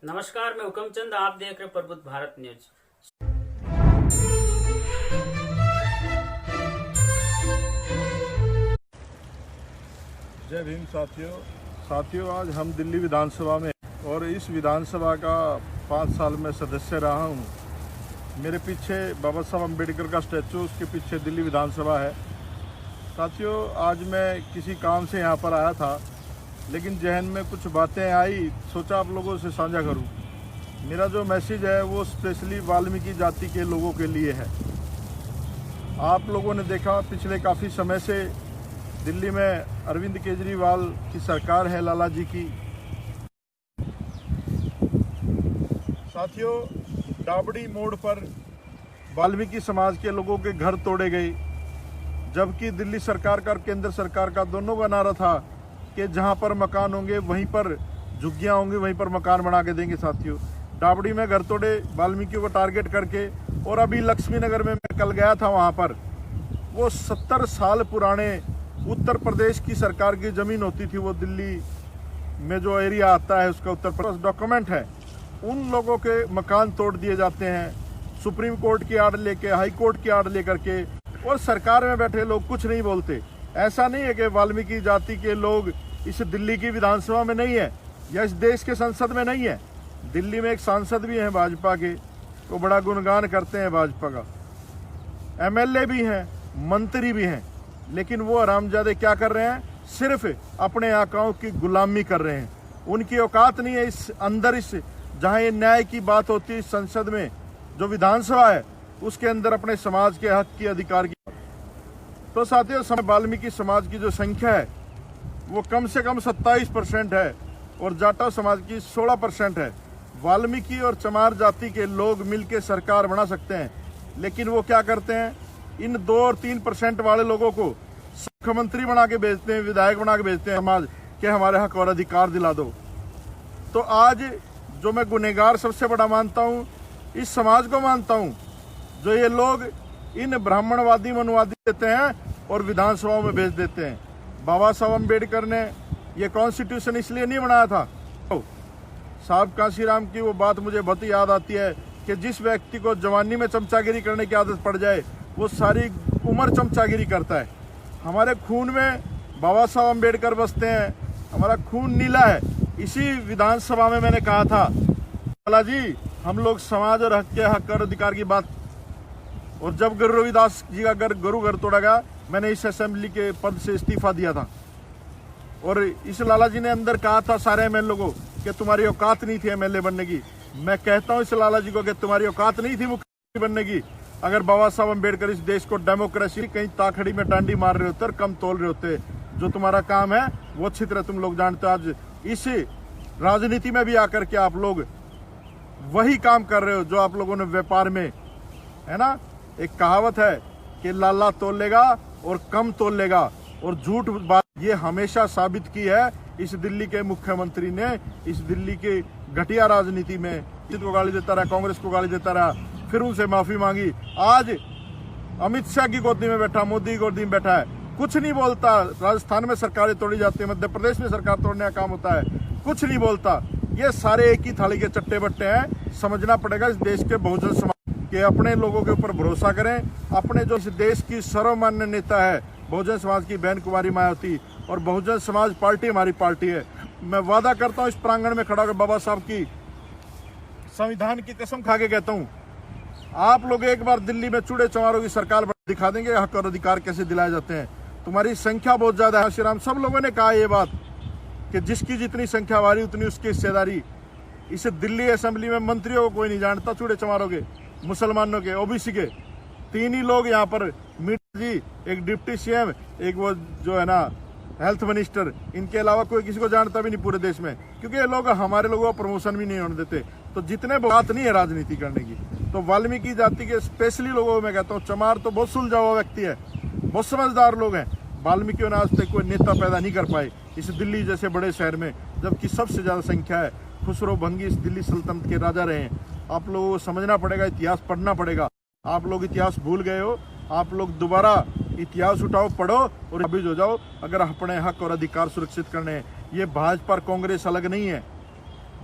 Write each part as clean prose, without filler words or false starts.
नमस्कार, मैं हुकम चंद, आप देख रहे प्रबुद्ध भारत न्यूज। जय भीम साथियों, आज हम दिल्ली विधानसभा में और इस विधानसभा का 5 साल में सदस्य रहा हूँ। मेरे पीछे बाबा साहब अम्बेडकर का स्टैचू, उसके पीछे दिल्ली विधानसभा है। साथियों, आज मैं किसी काम से यहाँ पर आया था, लेकिन जहन में कुछ बातें आई, सोचा आप लोगों से साझा करूँ। मेरा जो मैसेज है वो स्पेशली वाल्मीकि जाति के लोगों के लिए है। आप लोगों ने देखा पिछले काफ़ी समय से दिल्ली में अरविंद केजरीवाल की सरकार है, लाला जी की। साथियों, डाबड़ी मोड़ पर वाल्मीकि समाज के लोगों के घर तोड़े गए, जबकि दिल्ली सरकार का और केंद्र सरकार का दोनों का नारा था कि जहां पर मकान होंगे वहीं पर झुग्गियां होंगी, वहीं पर मकान बना के देंगे। साथियों, डाबड़ी में घर तोड़े वाल्मीकियों को टारगेट करके। और अभी लक्ष्मी नगर में मैं कल गया था, वहां पर वो 70 साल पुराने उत्तर प्रदेश की सरकार की जमीन होती थी, वो दिल्ली में जो एरिया आता है उसका उत्तर प्रदेश डॉक्यूमेंट है, उन लोगों के मकान तोड़ दिए जाते हैं। सुप्रीम कोर्ट की आर्डर लेके, हाई कोर्ट की आर्डर लेकर के, और सरकार में बैठे लोग कुछ नहीं बोलते। ऐसा नहीं है कि वाल्मीकि जाति के लोग इस दिल्ली की विधानसभा में नहीं है या इस देश के संसद में नहीं है। दिल्ली में एक सांसद भी हैं भाजपा के, वो बड़ा गुणगान करते हैं भाजपा का। एमएलए भी हैं, मंत्री भी हैं, लेकिन वो हरामजादे क्या कर रहे हैं? सिर्फ अपने आकाओं की गुलामी कर रहे हैं। उनकी औकात नहीं है इस अंदर, इस जहां ये न्याय की बात होती है, इस संसद में जो विधानसभा है उसके अंदर अपने समाज के हक की, अधिकार की। तो साथियों, वाल्मीकि समाज की जो संख्या है वो कम से कम 27% है और जाटव समाज की 16% है। वाल्मीकि और चमार जाति के लोग मिलकर सरकार बना सकते हैं, लेकिन वो क्या करते हैं? इन 2 और 3% वाले लोगों को मुख्यमंत्री बना के भेजते हैं, विधायक बना के भेजते हैं समाज के, हमारे हक और अधिकार दिला दो। तो आज जो मैं गुनहगार सबसे बड़ा मानता हूँ, इस समाज को मानता हूँ, जो ये लोग इन ब्राह्मणवादी मनुवादी देते हैं और विधानसभाओं में भेज देते हैं। बाबा साहब अम्बेडकर ने ये कॉन्स्टिट्यूशन इसलिए नहीं बनाया था। साहब कांशीराम की वो बात मुझे बहुत याद आती है कि जिस व्यक्ति को जवानी में चमचागिरी करने की आदत पड़ जाए वो सारी उम्र चमचागिरी करता है। हमारे खून में बाबा साहब अम्बेडकर बसते हैं, हमारा खून नीला है। इसी विधानसभा में मैंने कहा था, लाला जी, हम लोग समाज और हक और अधिकार की बात। और जब गुरु रविदास जी का घर तोड़ा गया, मैंने इस असेंबली के पद से इस्तीफा दिया था। और इस लाला जी ने अंदर कहा था सारे एमएलए को कि तुम्हारी औकात नहीं थी एमएलए बनने की। मैं कहता हूं इस लाला जी को कि तुम्हारी औकात नहीं थी मुख्यमंत्री बनने की। अगर बाबा साहब अम्बेडकर इस देश को डेमोक्रेसी कहीं ताखड़ी में डांडी मार रहे होते और कम तोल रहे होते, जो तुम्हारा काम है वो अच्छी तरह तुम लोग जानते हो। आज इस राजनीति में भी आकर के आप लोग वही काम कर रहे हो जो आप लोगों ने व्यापार में, है ना, एक कहावत है कि लाला तोल लेगा और कम तोल लेगा। और झूठ बात ये हमेशा साबित की है इस दिल्ली के मुख्यमंत्री ने। इस दिल्ली की घटिया राजनीति में को गाली देता रहा, कांग्रेस को गाली देता रहा, फिर उनसे माफी मांगी। आज अमित शाह की गोदी में बैठा, मोदी की गोदी में बैठा है, कुछ नहीं बोलता। राजस्थान में सरकारें तोड़ी जाती है, मध्य प्रदेश में सरकार तोड़ने का काम होता है, कुछ नहीं बोलता। ये सारे एक ही थाली के चट्टे बट्टे हैं। समझना पड़ेगा इस देश के बहुजन समाज के, अपने लोगों के ऊपर भरोसा करें। अपने जो इस देश की सर्वमान्य नेता है बहुजन समाज की बहन कुमारी मायावती, और बहुजन समाज पार्टी हमारी पार्टी है। मैं वादा करता हूं इस प्रांगण में खड़ा होकर बाबा साहब की संविधान की कसम खा के कहता हूं, आप लोग एक बार दिल्ली में चूड़े चमारों की सरकार दिखा देंगे हक और अधिकार कैसे दिलाए जाते हैं। तुम्हारी संख्या बहुत ज्यादा है। श्री राम, सब लोगों ने कहा ये बात कि जिसकी जितनी संख्या वाली उतनी उसकी हिस्सेदारी। इस दिल्ली असेंबली में मंत्रियों को कोई नहीं जानता, चूड़े चमारों के, मुसलमानों के, ओबीसी के 3 ही लोग यहाँ पर, मीठा जी, एक डिप्टी सीएम, एक वो जो है ना हेल्थ मिनिस्टर। इनके अलावा कोई किसी को जानता भी नहीं पूरे देश में, क्योंकि ये लोग हमारे लोगों को प्रमोशन भी नहीं होने देते। तो जितने बात नहीं है राजनीति करने की। तो वाल्मीकि जाति के स्पेशली लोगों को मैं कहता हूँ, चमार तो बहुत सुलझा हुआ व्यक्ति है, बहुत समझदार लोग हैं। वाल्मीकियों ने आज तक कोई नेता पैदा नहीं कर पाए इस दिल्ली जैसे बड़े शहर में, जबकि सबसे ज्यादा संख्या है। खुसरो भंगी इस दिल्ली सल्तनत के राजा रहे हैं। आप लोगों को समझना पड़ेगा, इतिहास पढ़ना पड़ेगा। आप लोग इतिहास भूल गए हो। आप लोग दोबारा इतिहास उठाओ, पढ़ो और काबिज हो जाओ अगर अपने हक और अधिकार सुरक्षित करने हैं। ये भाजपा और कांग्रेस अलग नहीं है।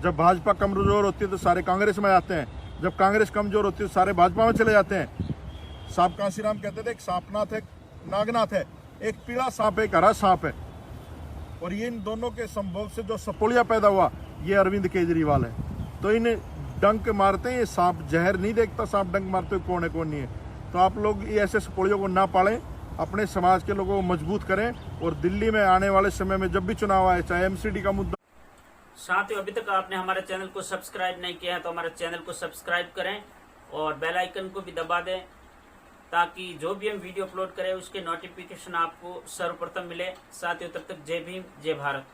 जब भाजपा कमजोर होती है तो सारे कांग्रेस में आते हैं, जब कांग्रेस कमजोर होती है तो सारे भाजपा में चले जाते हैं। सांप कांशीराम कहते थे एक सांपनाथ है, नागनाथ है, एक पीला सांप है, एक हरा सांप है। और ये इन दोनों के संभोग से जो सपोलिया पैदा हुआ ये अरविंद केजरीवाल है। तो इन डंक मारते हैं, ये सांप जहर नहीं देखता, सांप डंक मारते हुए कौन है कौन नहीं है। तो आप लोग ये ऐसे सपोलियों को ना पालें, अपने समाज के लोगों को मजबूत करें। और दिल्ली में आने वाले समय में जब भी चुनाव आए, चाहे एमसीडी का मुद्दा। साथियों, अभी तक आपने हमारे चैनल को सब्सक्राइब नहीं किया है तो हमारे चैनल को सब्सक्राइब करें और बेल आइकन को भी दबा दें, ताकि जो भी हम वीडियो अपलोड करें उसके नोटिफिकेशन आपको सर्वप्रथम मिले। साथियों, तब तक जय भीम, जय भारत।